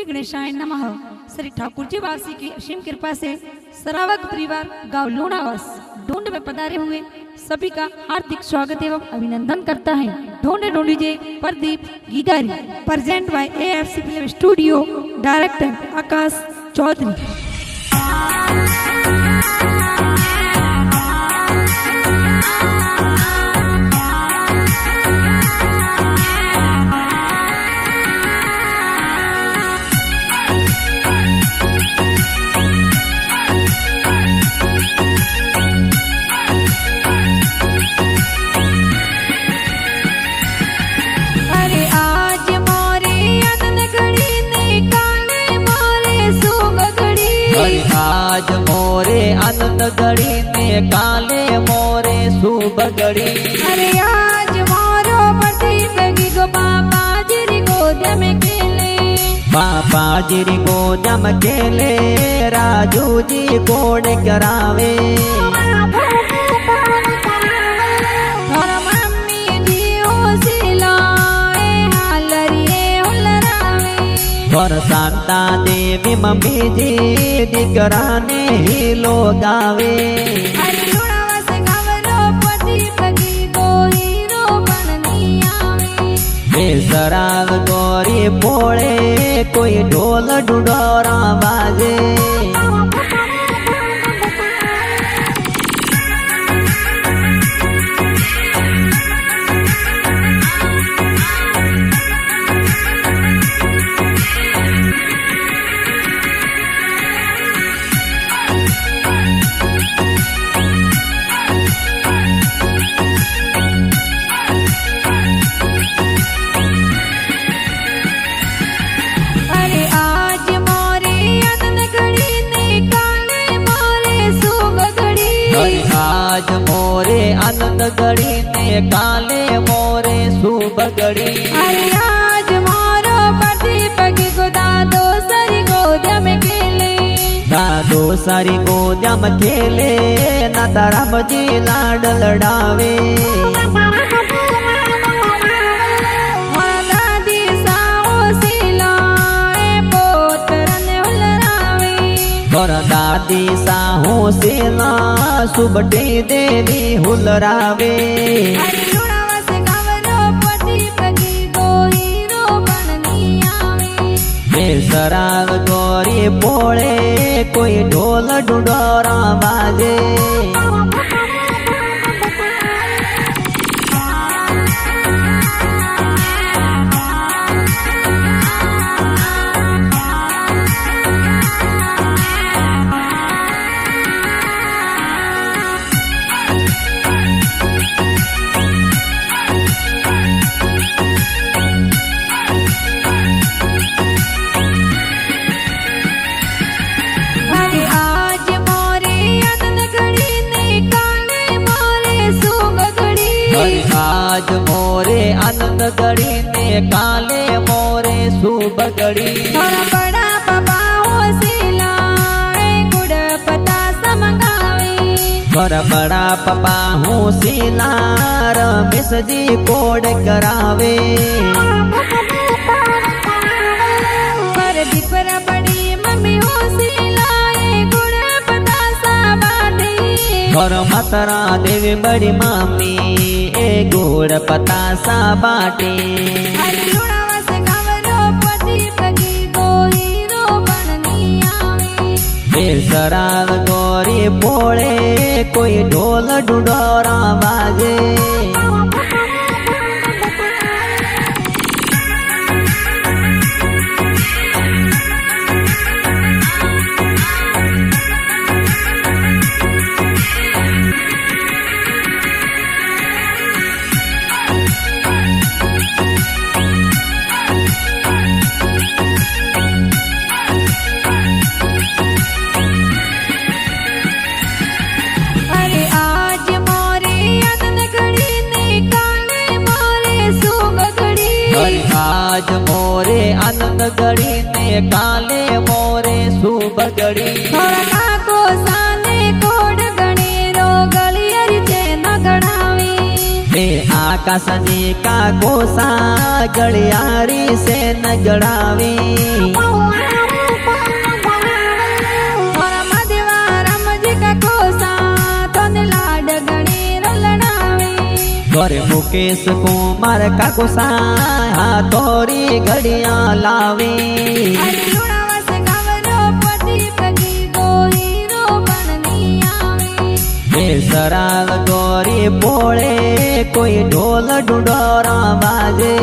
श्री गणेशाय नमः। श्री ठाकुर जी वासी की असीम कृपा से सरावक परिवार गांव लोणावास ढूंढ में पधारे हुए सभी का हार्दिक स्वागत एवं अभिनंदन करता है। Dhoondh J Pradeep Gigari present by AFC film studio, director Aakash Chaudhary. आज मोरे आनंद घड़ी ने काले मोरे शुभ घड़ी। अरे आज मोरो प्रदीप गो बाबा जिरी गोद में खेले, बाबा जिरी गोद में खेले, राजू जी कोड करावे। और मम्मी जी ओ सिलाए हालरिए हुलरावे। और शांता देवी मम्मी जी दीकरा ने ही लोग आवे। अरे लोणावास गावरो प्रदीप गो हीरो बननी आवे। बेसराग गोरी पोड़े कोई ढोल डुडोरा बाजे। आज मोरे आनंद घड़ी ने काले मोरे शुभ घड़ी। अरे आज मोरो प्रदीप गो दादो सारी गोद में खेले, दादो सारी गोद में खेले, ना तारा जी लाड लड़ावे। दादी साओ सिलाए पोतरन हुलरावे। और दादी साहू सेना सुबटी देवी हुलरावे। अरे लोणावास गावरो प्रदीप गो हीरो बननी आवे। बेसराग गोरी पोड़े कोई ढोल डुडोरा बाजे। आज मोरे आनंद घड़ी ने काले मोरे शुभ घड़ी। और बड़ा पापा हो सिलाए गुड़ पता समगावे। और बड़ा पापा हूँ सिला रमेश जी कोड करावे। पर दीपरा बड़ी मम्मी हो सिलाए गुड़ पता सा बाटे। और मातरा देवी बड़ी मामी ए गुड़ पतासा बाटे। अरे लोणावास गावरो प्रदीप गो हीरो बननी आवे। बेसराग गोरी पोड़े कोई ढोल डुडोरा बाजे। आज मोरे आनंद घड़ी ने काले मोरे शुभ घड़ी। और काको साने कोड गणेरो गलियरी चेन गणावी। आकाश जी का गोसा गलियारी से न गड़ावी। मुकेश कुमार का गुसाय हाथोरी घड़िया लावे अरे लुणावस गावरो पति पगी गो हीरो बननी आवे हे सराग गोरी बोले कोई ढोल डुडोरा बाजे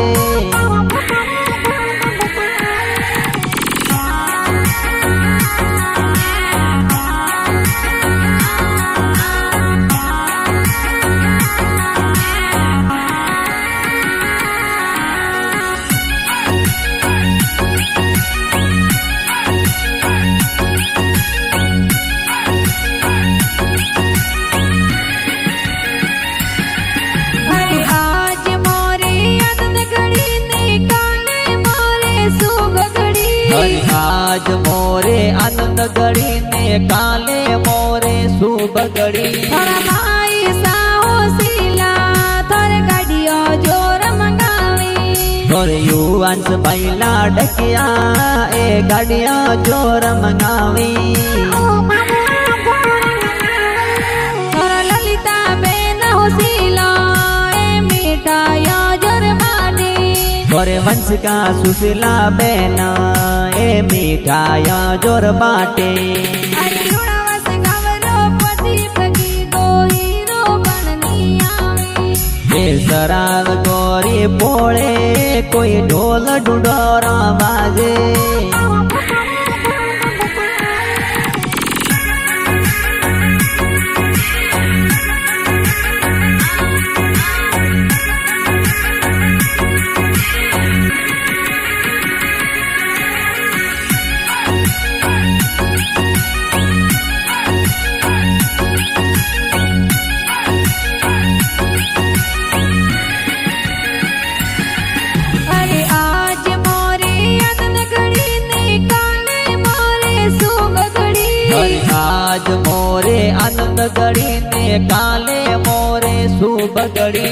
आज मोरे आनंद गड़ी ने काले मोरे शुभ गड़ी थोड़ा भाई साहो सीला थोर गाड़ियो जोर मंगावी थोर युवांस बैला डकिया ए गाड़िया जोर मंगावी थोर ललिता बेन हो सीला ए मिठाया जोर बाटी थोरे वंश का सुशीला बेना ए मिठाया जोर बाटे अरे लुणावस गावरो पति पगी गो हीरो बननी आवे हे सराग गोरी बोले कोई ढोल डुडोरा बाजे आज मोरे आनंद गड़ी ने काले मोरे शुभ गड़ी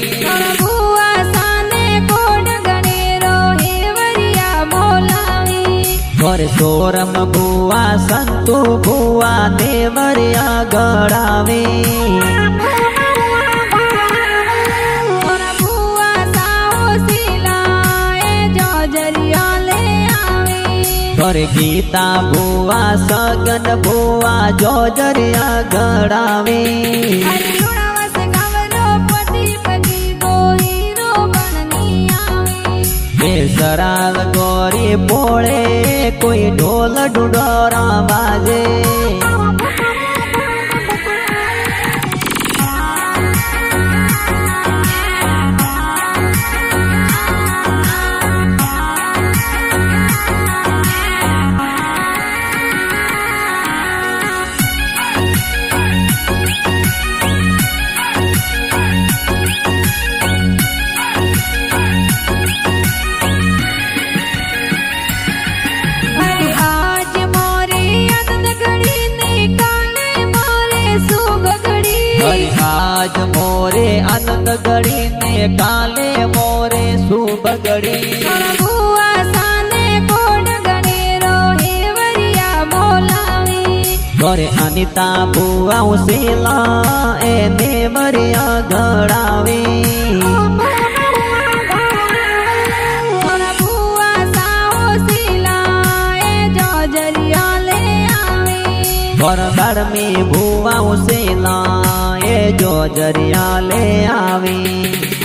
बुआ साने कोड गणेरो हेवरिया बोलावी और सोरम बुआ संतु बुआ देवरिया गड़ावे और बुआ साहो सिलाए जोजरिया ले आवे और गीता बुआ सगन बुआ जोजरिया गड़ावे अरे लुणावस गावरो पति पगी गो हीरो बननी आवे हे सराग गोरी बोले कोई ढोल डुडोरा बाजे आज मोरे आनंद गड़ी ने काले मोरे शुभ गड़ी बुआ साने कोड गणेरो हेवरिया बोलावी और अनिता बुआ उसेला ए देवरिया गड़ावे और बुआ साहो सिलाए जोजरिया ले आवे और घर में बुआ उसेला जोजरिया ले आवी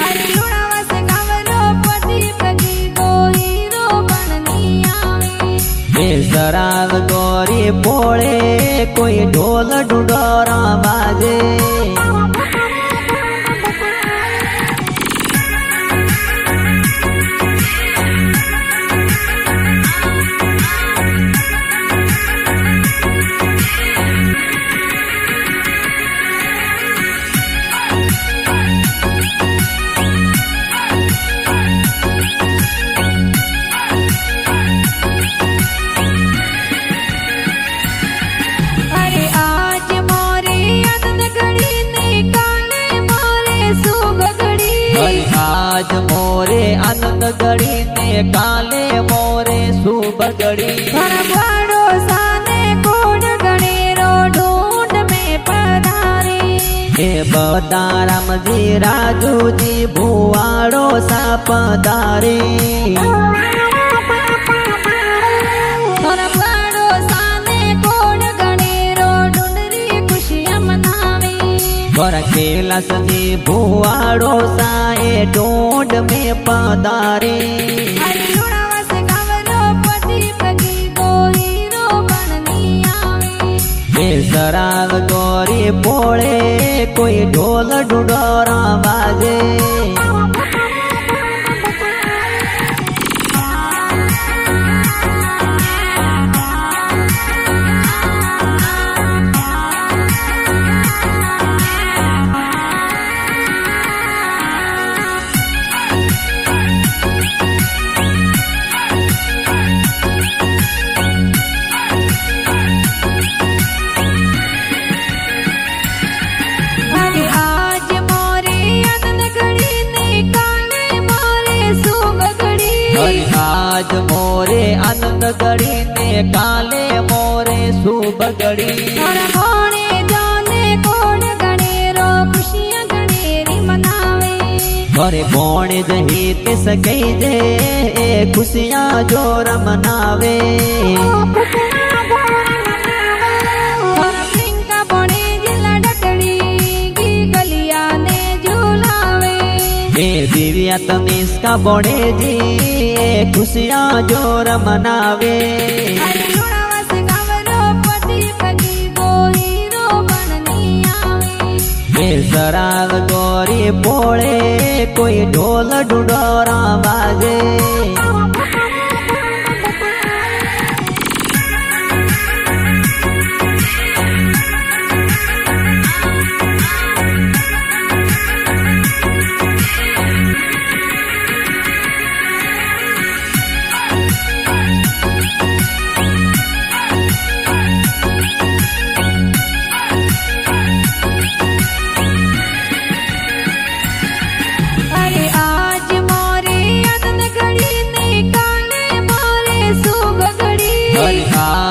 अरे लुणावस गावरो पति पगी गो हीरो बननी आवे हे सराग गोरी बोले कोई ढोल डुडोरा बाजे आज मोरे आनंद गड़ी ने काले मोरे शुभ गड़ी साने कोड गणेरो ढूंढ में पधारी એ બધા રામજી રાજુજી ભુવાડો સાપધારે कैलासजी भुवाड़ो साए ढूंढ में पधारे सराग गोरी पोड़े कोई ढोल ढुडोरा बाजे आज मोरे आनंद गढ़ी ने काले मोरे शुभ गढ़ी अरे बोणे जही ते सके जे खुशियां जोर मनावे दिव्या तनिष्का बोड़े जी खुशियां जोर मनावे सराग गोरी पोड़े कोई ढोल ढुडोरा बाजे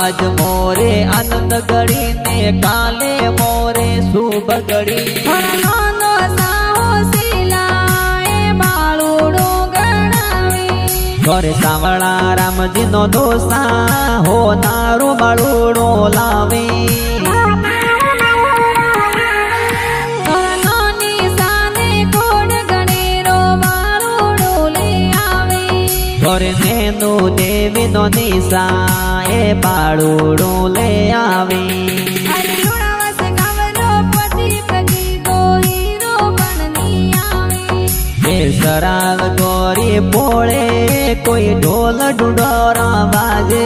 आज मोरे आनंद गढ़ी ने काले मोरे शुभ गढ़ी घरे सावड़ा रामजी नो दोसा हो नारो बाळूड़ो लावे घरे नेनु देवी नो निशा ए बाळूड़ो ले आवे सराग गोरी पोड़े कोई ढोल ढुडोरा बाजे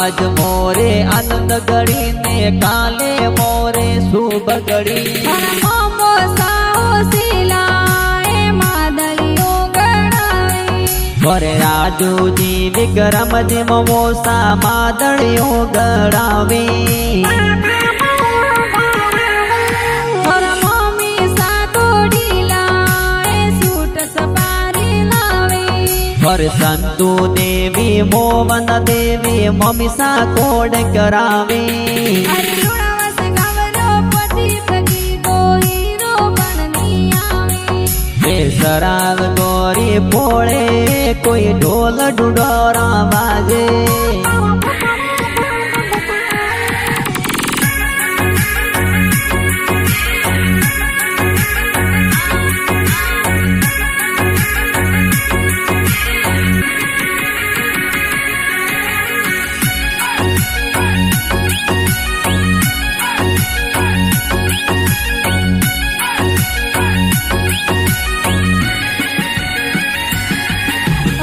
आज मोरे आनंद गढ़ी ने काले मोरे शुभ गढ़ी घरे राजू जी विक्रम जी मोसा मादड़ियो गड़ावे घर संतु देवी मोवन देवी ममिसा कोड करावे सराग गोरी पोड़े कोई ढोल ढुडोरा बाजे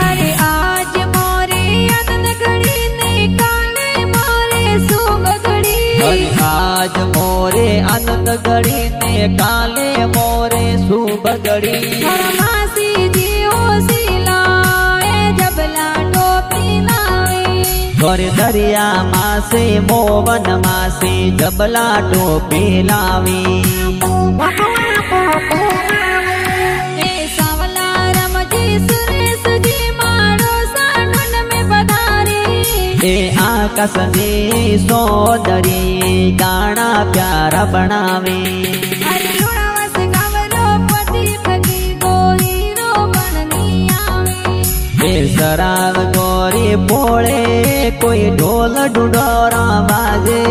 अरे आज मोरे आनंद गढ़ी ने आनंद घड़ी ने काले मोरे शुभ घड़ी मासी जी ओसिला जबला टोपी लावे और दरिया मासे मोवन मासे जबला टोपी लावी सावला रमजी सुरेश जी मारो सानन में पधारी ए आकाश ने सोदरी गाना प्यारा बनावे अरे लुणावस गावलो पति पति को हीरो बननी आवे ए सराग गोरी पोळे कोई ढोल डुडोरा बाजे